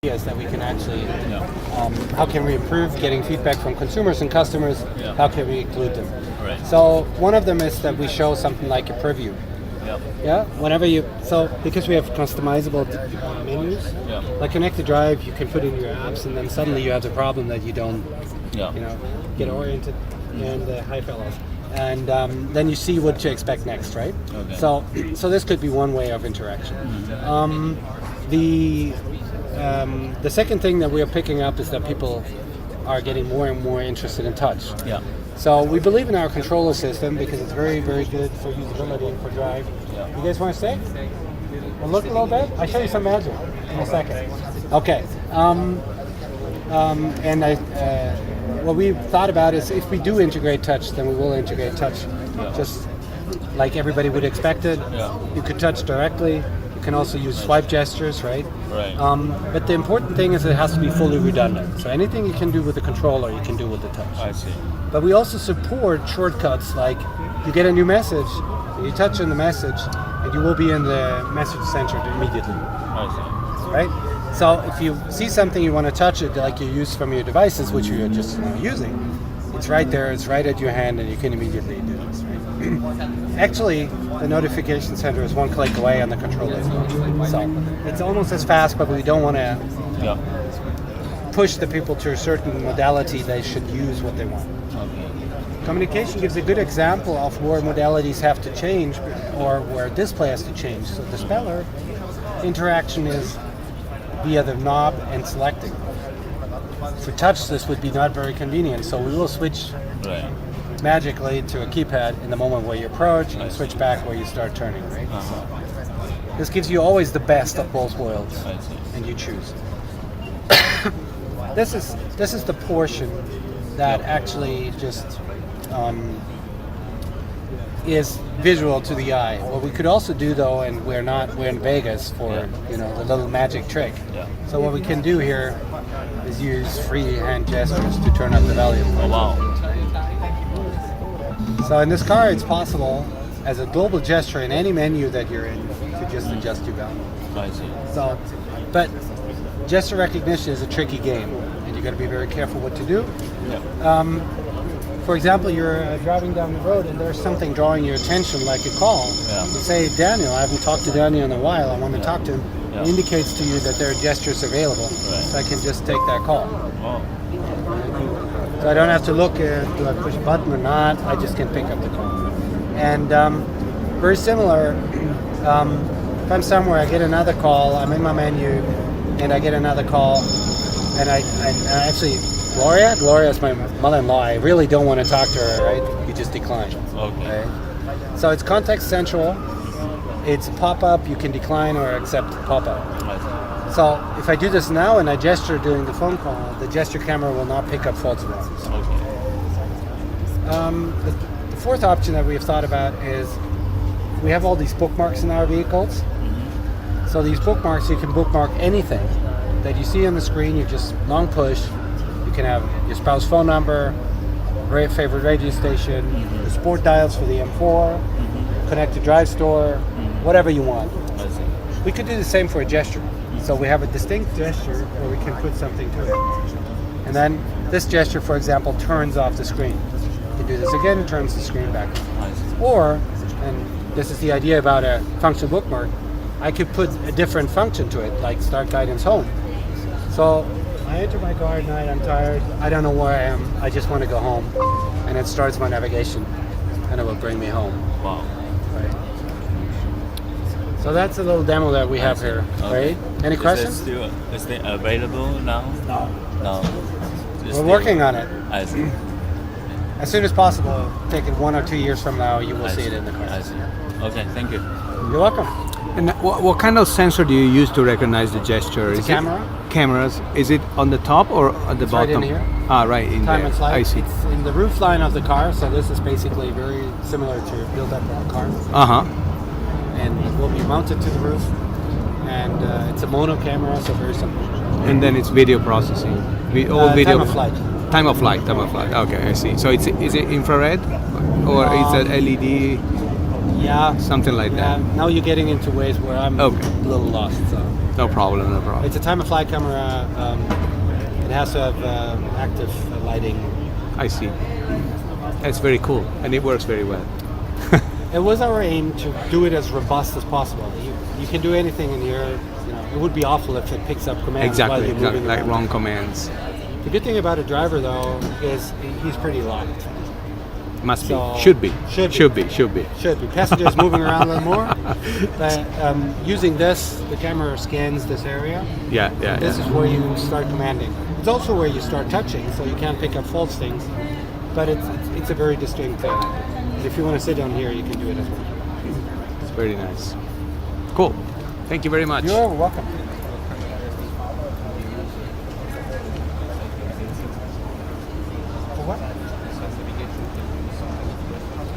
Ideas that we can actually, how can we improve getting feedback from consumers and customers? How can we include them? Right. So one of them is that we show something like a preview. Yeah. Whenever because we have customizable menus, like Connected Drive, you can put in your apps, and then suddenly you have the problem that you don't, get oriented and high fellows. And then you see what to expect next, right? Okay. So this could be one way of interaction. The second thing that we are picking up is that people are getting more and more interested in touch. Yeah. So we believe in our controller system because it's very, very good for usability and for drive. Yeah. You guys want to stay? Well, look a little bit. I'll show you some magic in a second. Okay. What we thought about is if we do integrate touch, then we will integrate touch just like everybody would expect it. Yeah. You could touch directly. You can also use swipe gestures, right? Right. But the important thing is it has to be fully redundant. So anything you can do with the controller, you can do with the touch. I see. But we also support shortcuts like you get a new message, you touch on the message, and you will be in the message center immediately. I see. Right? So if you see something you want to touch it like you use from your devices, which you're just using, it's right there, it's right at your hand, and you can immediately do this. Right? Actually, the notification center is one click away on the controller as well. So it's almost as fast, but we don't want to push the people to a certain modality. They should use what they want. Okay. Communication gives a good example of where modalities have to change or where display has to change. So the speller interaction is via the knob and selecting. For touch, this would be not very convenient, so we will switch magically to a keypad in the moment where you approach and switch back where you start turning, right? So this gives you always the best of both worlds, and you choose. This is the portion that actually just is visual to the eye. What we could also do though, and we're in Vegas for the little magic trick. So what we can do here is use free hand gestures to turn up the volume. Oh wow. So in this car it's possible as a global gesture in any menu that you're in to just adjust your volume. I see. So, but gesture recognition is a tricky game, and you got to be very careful what to do. For example, you're driving down the road and there's something drawing your attention, like a call. You say, Daniel, I haven't talked to Daniel in a while, I want to talk to him. It indicates to you that there are gestures available, so I can just take that call. So I don't have to look at, do I push a button or not, I just can pick up the call. And very similar, if I'm somewhere, I get another call, I'm in my menu, and I get another call, and I actually, Gloria is my mother-in-law. I really don't want to talk to her, right? You just decline. Okay. Right? So it's context central. It's a pop-up. You can decline or accept pop-up. So if I do this now and I gesture during the phone call, the gesture camera will not pick up false alarms. The fourth option that we have thought about is we have all these bookmarks in our vehicles. So these bookmarks, you can bookmark anything that you see on the screen. You just long push. You can have your spouse's phone number, favorite radio station, the sport dials for the M4, Connected Drive store, whatever you want. We could do the same for a gesture. So we have a distinct gesture where we can put something to it. And then this gesture, for example, turns off the screen. You can do this again, turns the screen back on. Or, and this is the idea about a function bookmark, I could put a different function to it, like start guidance home. So I enter my car at night, I'm tired, I don't know where I am, I just want to go home. And it starts my navigation, and it will bring me home. Wow. Right. So that's a little demo that we have here, right? Any questions? Is it available now? No. We're working on it. I see. As soon as possible, take it 1 or 2 years from now, you will see it in the car. I see. Okay, thank you. You're welcome. And what kind of sensor do you use to recognize the gesture? It's a camera. Cameras. Is it on the top or at the bottom? Right in here. Ah, right in Time there. and flight. I see. It's in the roof line of the car, so this is basically very similar to build up of a car. And it will be mounted to the roof. And it's a mono camera, so very simple. And then it's video processing. All Time video. of flight. Time of flight. Okay, I see. So is it infrared or is it LED? Yeah. Something like that. Now you're getting into ways where I'm a little lost. So. No problem, no problem. It's a time of flight camera. It has to have active lighting. I see. It's very cool, and it works very well. It was our aim to do it as robust as possible. You can do anything in here. You know, it would be awful if it picks up commands while Exactly, you're moving like around. wrong commands. The good thing about a driver, though, is he's pretty locked. Must be. So- Should be. Should be. Should be. Should be. Should be. Passengers moving around a little more. But using this, the camera scans this area. Yeah, yeah, This yeah. is where you start commanding. It's also where you start touching, so you can't pick up false things. But it's a very distinct thing. And if you want to sit down here, you can do it as well. It's very nice. Cool. Thank you very much. You're welcome. For what?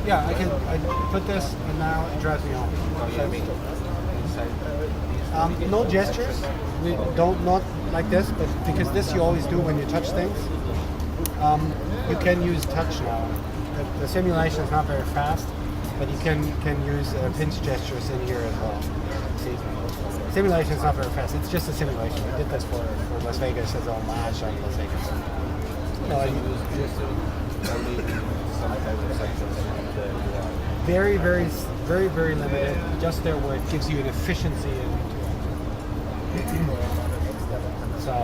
Yeah, I put this and now it drives me home. No gestures. We don't not like this, but because this you always do when you touch things. You can use touch now. The simulation is not very fast, but you can use pinch gestures in here as well. See, simulation is not very fast. It's just a simulation. We did this for Las Vegas as a match on Las Vegas. Very, very, very, very limited. Just there where it gives you an efficiency. So.